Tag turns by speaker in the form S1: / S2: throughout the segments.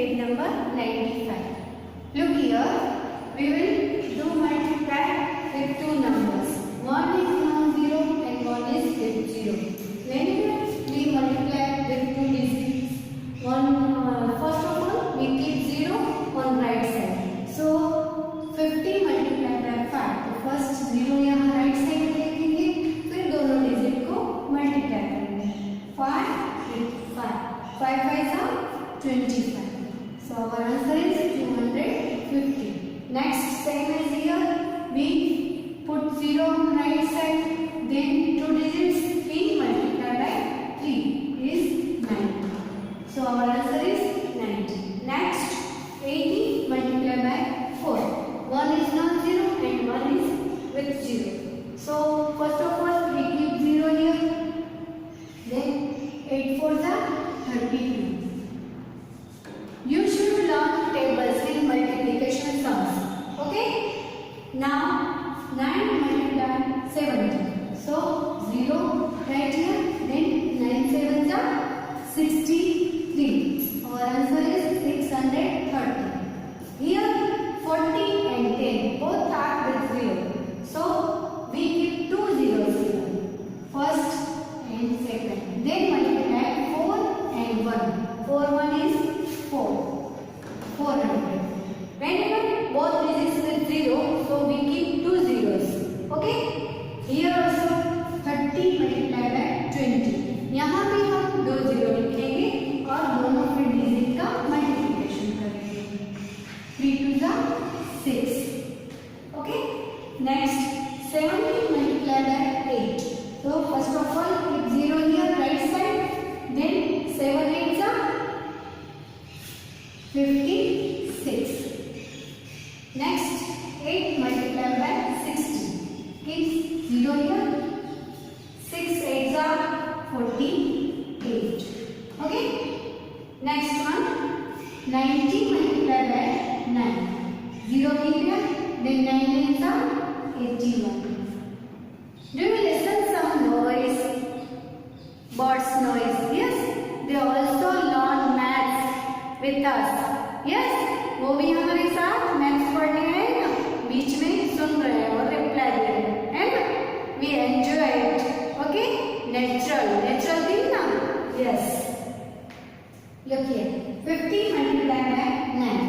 S1: page number 95. Look here, we will do multiply with two numbers. One is non-zero and one is with zero. When we multiply with two digits, first of all we keep zero on right side. So 50 multiplied by 5. तो first zero यहाँ right side में लिखेंगे, फिर दोनों digit को multiply करेंगे. 5 with 5. 5 5 are 25. So our answer is 250. Next, same as here, we put 0 on right side, then two digits we multiply by 3 is 90. So our answer is 90. Next, 80 multiplied by 4. One is non-zero and one is with 0. So first of all we keep 0 here, then 8 4s are 32. You should learn tables in multiplication sums. Okay? Now 9 multiplied 70. So 0 right here, then 9 7s are 63. Our answer is 630. Here 40 and 10 both are with 0. So we keep two zeros here, first and second. Then multiply 4 and 1. 4 1 is 4. 400. Whenever both digits with 0, so we keep two zeros. Okay? Here also 30 multiplied by 20. यहाँ भी हम दो zero लिखेंगे और दोनों फिर digit का multiplication करेंगे. 3 2s are 6. Okay? Next, 70 multiplied by 8. So first of all keep 0 here right side, then 7 8s are 56. Next, 8 multiplied by 60. Keep 0 here. 6 8s are 48. Okay? Next one, 90 multiplied by 9. 0 keep here, then 9 9s are 81. Do you listen some noise? Birds noise. Yes? They also learn maths with us. Yes? वो भी हमारे साथ maths पढ़ने आए ना, बीच में सुन रहे हैं और रिप्लाई दे रहे हैं ना. We enjoy it. Okay? Natural thing ना? Yes. Look here. 50 multiplied by 9.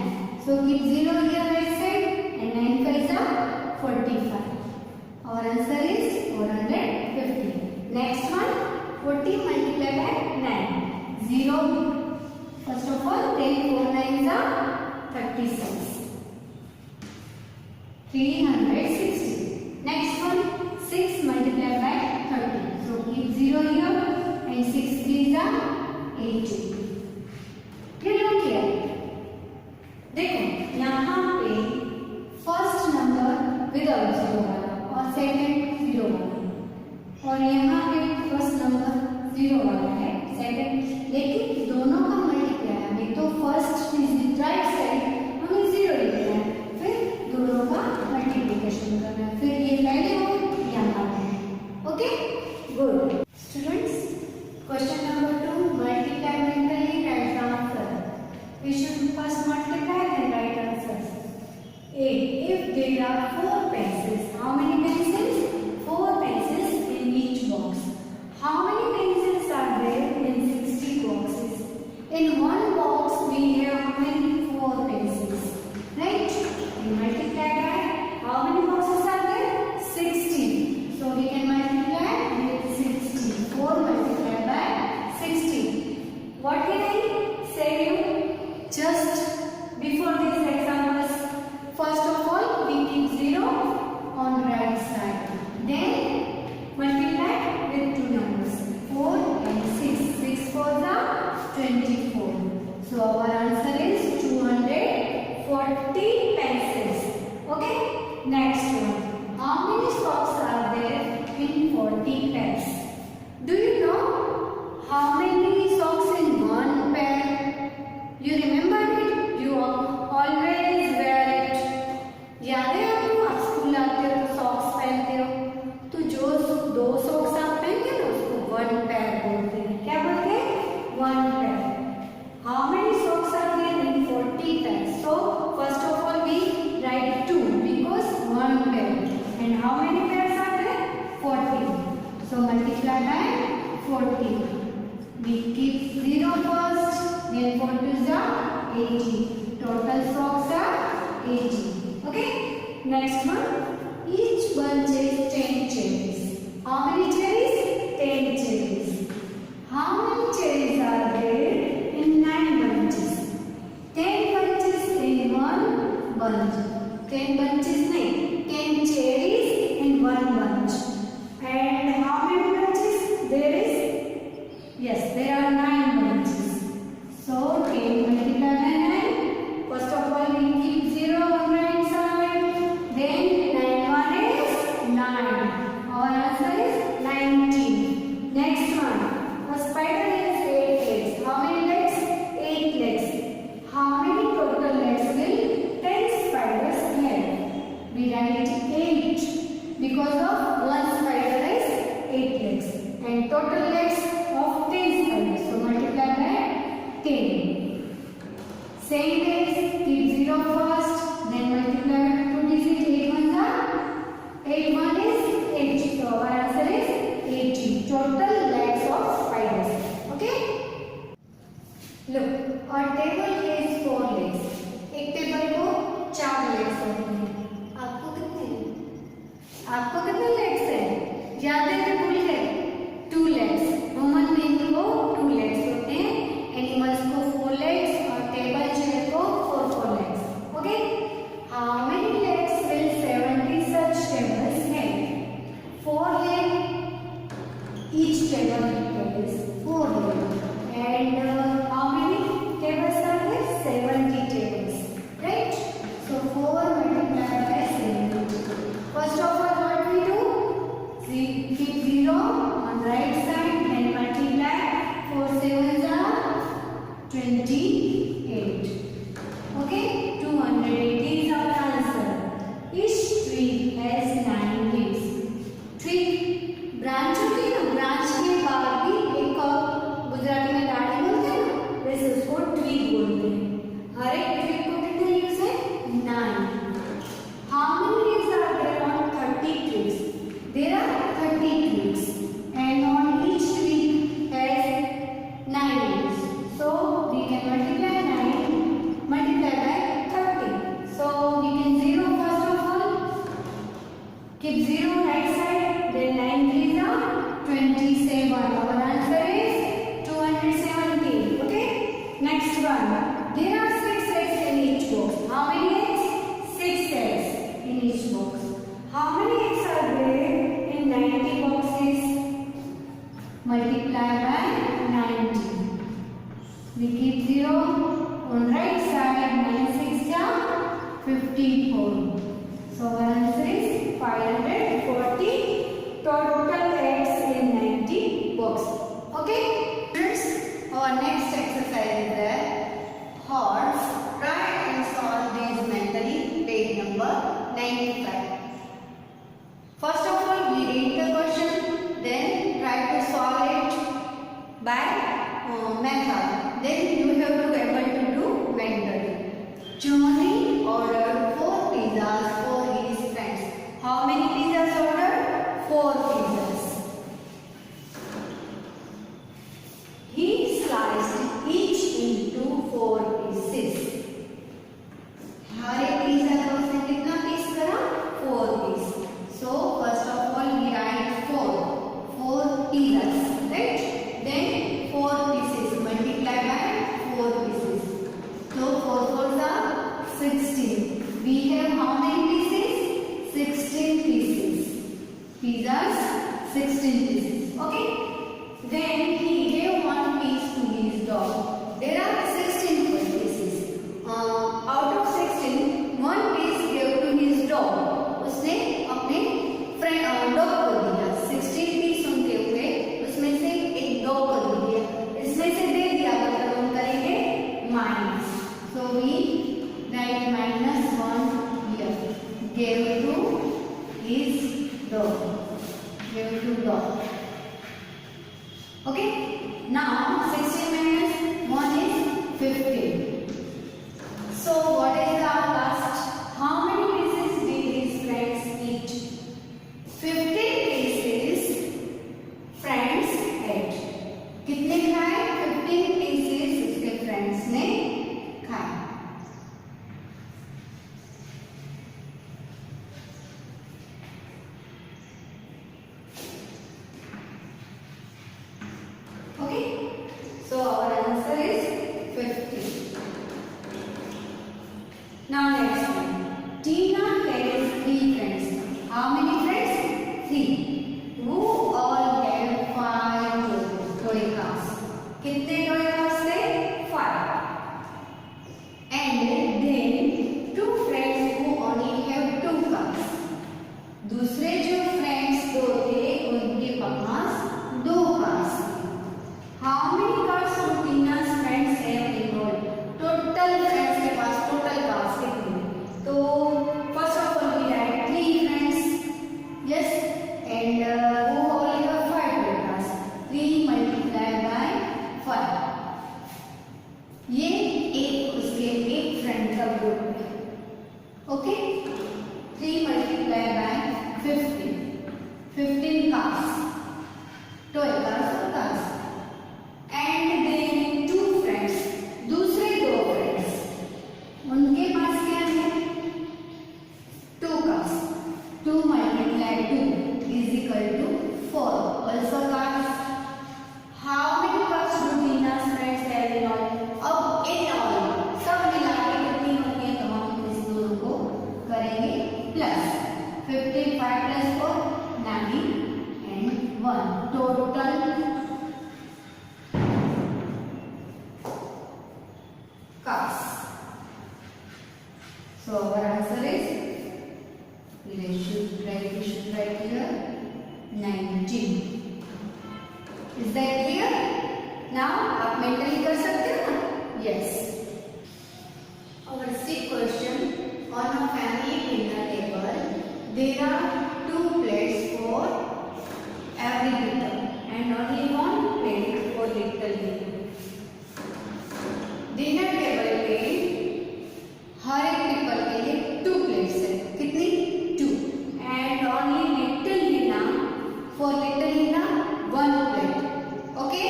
S1: So keep 0 here right side and 9 5s are 45. Our answer is 450. Next one, 40 multiplied by 9. 0. First of all, then 4 9s are 36. 360. Next one, 6 multiplied by 30. So keep 0 here and 6 3s are 80. You look here. देखो यहाँ पे first number without zero वाला और second zero वाला, और यहाँ पे first number zero वाला है सेकंड, लेकिन दोनों का मल्टीप्लाई हमें तो फर्स्ट डिजिट राइट साइड हमें जीरो लिखना है, फिर दोनों का मल्टीप्लिकेशन करना है, फिर ये पहले हो यहाँ पे. Okay good students. Question number 2, multiply mentally right answer. We should first multiply and write answers. A. If there are 4 pencils, how many pencils? 4 pencils in each box. How many pencils are there in 60 boxes? In one box we have how many? 4 pencils. Right? We multiply by how many boxes are there? 60. So we can multiply with 60. 4 multiplied by 60. What can I say you? Just before these examples, first of all we keep 0 on right side, then multiply with two numbers 4 and 6. 6 4s are 24. So our answer is 240 pencils. Okay? Next one, how many socks are there in 40 pairs? Do you know how many socks in one pair? You remember it? You always wear it. याद है आपको? आप school आते हो तो socks पहनते हो, तो जो 2 सॉक्स आप पहनते हो उसको 1 पेयर बोलते हैं. क्या बोलते हैं? 1 pair. How many socks are there in 40 40. We keep 0 first, then 4 2s are 80. Total frocks are 80. Okay? Next one. Each bunch is 10 cherries. How many cherries? 10 cherries. How many cherries are there in 9 bunches? 10 bunches in one bunch. 10 bunches nahi, 10 cherries in one bunch. And how many bunches? There is, yes, there are 9 bunches. So 10 multiplied by 9. First of all, we keep 0 on right side. Then 9 1 is 9. Our answer is 19. Next one. A spider has 8 legs. How many legs? 8 legs. How many total legs will 10 spiders have? We write 8 because of one spider has 8 legs and total legs of 10 spiders. So multiply by 10. Same ways, keep 0 first, then multiply by 2 digits. 8 ones are 8 1 is 8. So our answer is 80. Total legs of spiders. Okay? Look, our table is 4 legs. एक table को 4 legs होते हैं. आपको कितने legs हैं? याद है कि भूल गए? 2 legs. ह्यूमन बीइंग को 2 legs होते हैं. एनिमल्स को 4 legs और टेबल चेयर को 4 legs. Okay? How many legs will 70 such tables have? 4 legs. Each table is 4 legs. And how many tables are there? 70 tables. Right? So 4 multiplied by 70. First of all, what we do? We keep 0 on right side and multiply. 4 7s are 28. Okay? 280 is our answer. Each tree has 9 leaves. Tree branch होती है ना, branch के बाद भी एक गुजराती में डाली बोलते हैं ना, वैसे उसको ट्री बोलते हैं. हर एक ट्री को कितने लीव्स है? 9. How many leaves are there on 30 trees? There are 30 trees and on each tree has 9 leaves. So we can multiply 9 multiply by 30. So we can 0 first of all. Keep 0 right side. Then 9 3s are 27. Our answer is 270. Okay? Next one. There are 6 eggs in each box. How many eggs? 6 eggs in each box. How many eggs are there in 90 boxes? Multiply by 90. We keep 0 on right side. 9 6 are 54. So our answer is 540 total eggs in 90 boxes. Okay? Friends, our next exercise is there. Horse. Try and solve these mentally. Page number 95. First of all, we read the question, then try to solve it by method. Then you have to be able to do mentally. Johnny ordered 4 pizzas for his friends. How many pizzas ordered? 4 pizzas. He sliced each into 4 pieces. हर एक pizza का उसने कितना piece करा? 4 piece. So first of all we write 4 pizzas, right? Then 4 pieces multiply by 4 pieces. So 4 4s are 16. We have how many pieces? 16 pieces. Pizzas 16 pieces. Okay? Then he gave 1 piece to his dog. There are 16 pieces. Out of 16, 1 piece gave to his dog. उसने अपने friend dog को दिया. 16 piece उनके हुए, उसमें से एक dog को दिया. इसमें से दे दिया मतलब हम करेंगे minus. So we write -1 here. Gave to his dog. Gave to dog. Okay? Now 16 minus 1 is 15. So what is our last? How many pieces did his friends eat? 15 pieces friends ate. Okay, 3 multiplied by 15. 15 cars, 12 cars or cars. And then 2 friends, दूसरे 2 friends, उनके पास क्या है? 2 cars. 2 multiplied 2 is equal to 4. Also cars. How many cars do Tina's friends have in all? अब in all सब मिला के कितनी होती है? तो हम इस दोनों को करेंगे plus 15 5 plus 4 9 and 1 total cars. So our answer is we should write here 19. Is that clear? Now आप mentally कर सकते हो ना? Yes. Our sixth question, on a family dinner table there are 2 plates for every people and only 1 plate for little people. Dinner table पे हर एक people के लिए 2 plates है. कितनी? 2. And only little Heena, for little Heena 1 plate. Okay?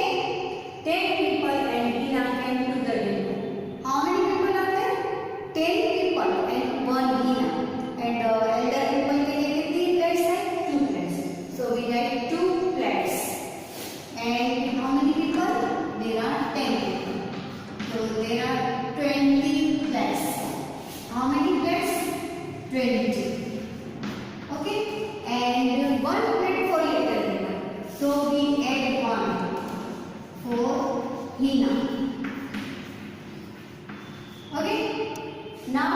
S1: 10 people and Hina came to the dinner. How many people are there? 10 people and 1 Hina. And elder people के लिए कितनी plates है? 2 plates. So we write 2 plates. And how many people? There are 10 people. So there are 20 plates. How many plates? 20. Okay? And 1 plate for little Hina. So we add 1 for Hina. Okay? Now,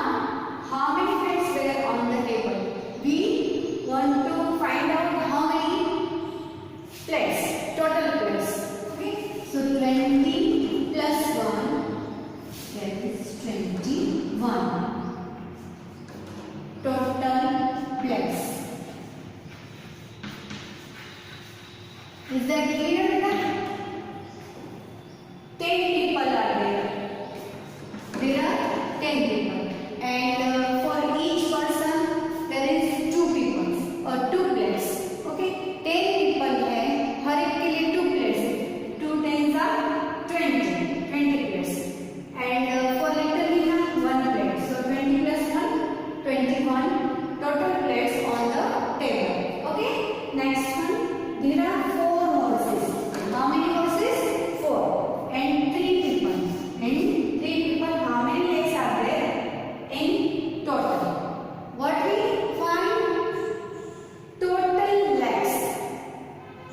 S1: how many plates were on the table? We want to find out how many plates, total plates. Okay? So 20 plus 1, that is 21. Total plates. Is that clear enough? 10 people are there. There are 10 people. And for each person there is 2 people or 2 plates. Okay? 10 people है, हर एक के लिए 2 plates है. 2 10s are 20 plates. And for little Hina 1 plate. So 20 plus 1, 21 total plates on the table. Okay? Next one, there are 4 horses. How many horses? 4. And 3 people. And 3 people, how many legs are there in total? What we find? Total legs.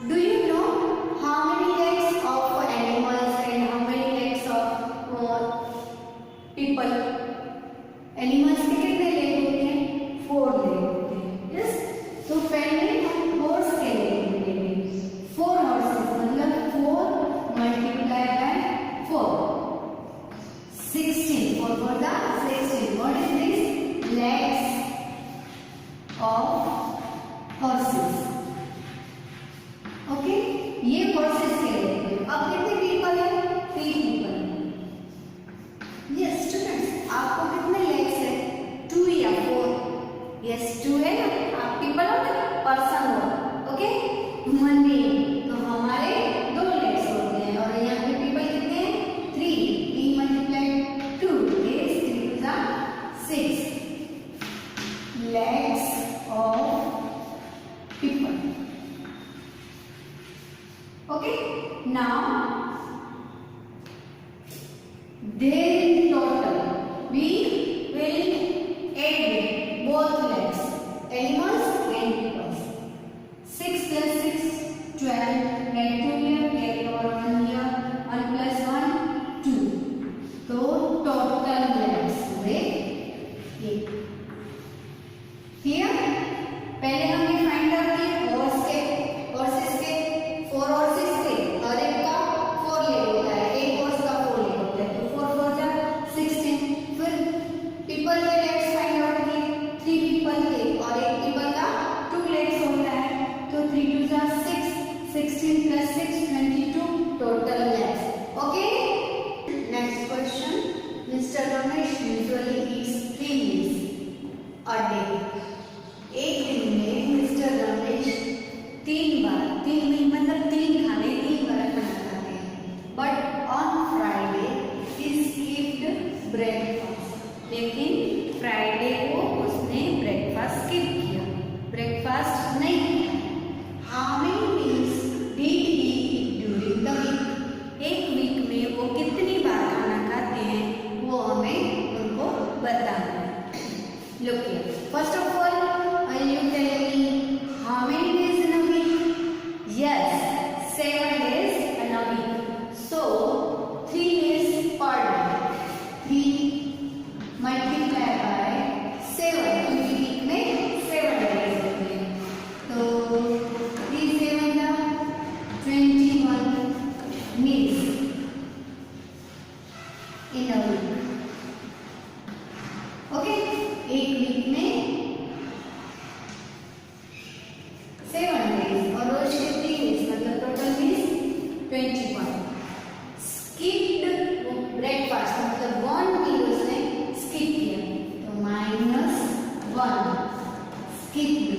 S1: Do you know how many legs of animals and how many legs of people? Animals के कितने leg होते हैं? 4 leg होते हैं. Yes? तो पहले हम horse के लेग लेंगे. 4 horses मतलब 4 multiplied by 4. 16. 4 for the 16. What is this? Legs of horses. Okay? ये horses के लिए. अब कितने people हैं? 3 people. Yes, students. आपको कितने legs हैं? 2 या 4? Yes, 2 है ना? आप people हो ना? Person हो. Okay? Human being. तो हमारे 2 legs होते हैं और यहाँ पे people कितने हैं? 3. 3 multiplied 2 is 3 to the 6. Legs of people. Okay? Now, there in total we will add both legs, animals and people. 6 plus 6, 12. Write 2 here, carry over 1 here. 1 plus 1, 2. So total legs हुए 8. Here पहले हमने find out किया horses के 4 horses थे. हर एक का 4 leg होता है. एक horse का 4 लेग होता है. तो 4 4 जा 16. फिर people के legs फाइंड आउट किए. 3 people थे और एक people का 2 legs होता है. तो 3 2 जा 6. 16 plus 6 22 total legs. Okay? Next question. Mr. Ramesh usually eats 3 meals day, एक दिन में मिस्टर रमेश 3 बार, 3 दिन मतलब 3 खाने 3 बार खाना खाते हैं। But on Friday he skipped breakfast, लेकिन फ्राइडे को उसने ब्रेकफास्ट स्किप किया, ब्रेकफास्ट नहीं किया। How many meals did he eat during the week, एक वीक में वो कितनी बार खाना खाते हैं वो हमें उनको बताना है। Look here. First of all, are you telling me how many days in a week? Yes, 7 days in a week. So 3 days per day. 3 multiplied by 7. क्योंकि week में 7 days होते हैं, तो 3 7 का 21 meals in a week. Okay, एक week में 7 days और रोज के 3 डेज, मतलब टोटल मीन्स 21। स्किप्ड ब्रेकफास्ट मतलब 1 मील उसने स्किप किया, तो -1 स्किप्ड।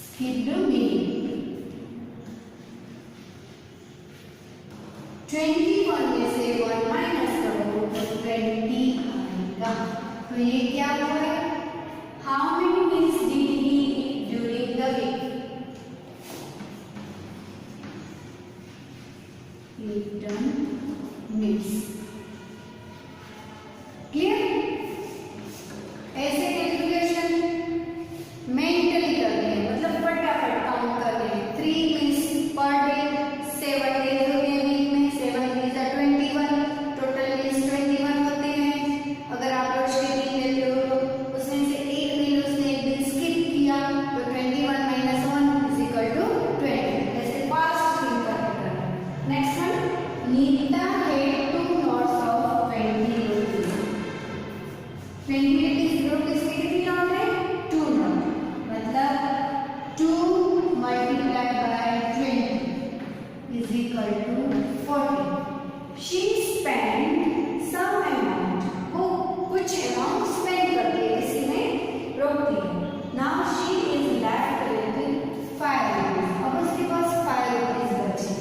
S1: स्किप्ड मील 21 में से 1 माइनस करो तो 20 आएगा। तो ये क्या हुआ है? How many meals did he eat during the week? eaten meals। Clear? ऐसे कैलकुलेशन मेंटली करनी है, मतलब फटाफट काउंट करनी है। 3 मील्स पर डे, 7 डेज होते हैं वीक में, 7 डेज are 21, टोटल मील्स 21 होते हैं। अगर आप रोज के 3 लेते हो तो उसमें से एक मील उसने एक दिन स्किप किया, तो 21 - 1 is equal to 20। ऐसे फास्ट थिंक करके करना। Next one, Neeta had 2 notes of 20 rupees। 20 rupees की कितनी नोट है? 2 नोट, मतलब 2 multiplied by 20 is equal to 40। She spent some amount, वो कुछ अमाउंट स्पेंड करती है, किसी में रोकती है। Now she is left with 5 rupees, अब उसके पास 5 रुपीस बचे।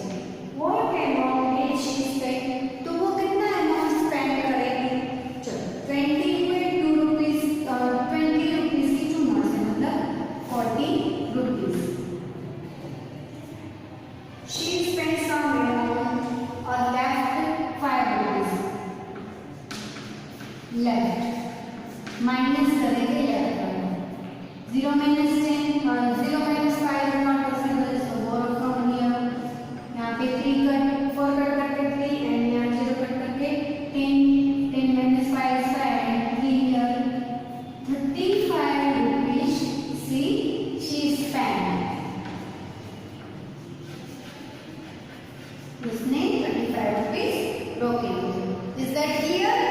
S1: What amount did she spend? तो वो कितना अमाउंट स्पेंड करेगी? चलो 20 में 2 रुपीस, 20 रुपीस की 2 नोट्स है, मतलब 40 rupees. She spent some amount or left 5 rupees। Left minus करेंगे, लेफ्ट करना। 0 - 10 और 0 - 5 is not possible, so borrow from here। यहाँ पे 3 कट, 4 कट करके 3 एंड यहाँ 0 कट करके 10, 10 - 5 is 5 and 3 here। 35 rupees she spent। उसने 35 रुपीस रोके। Is that clear?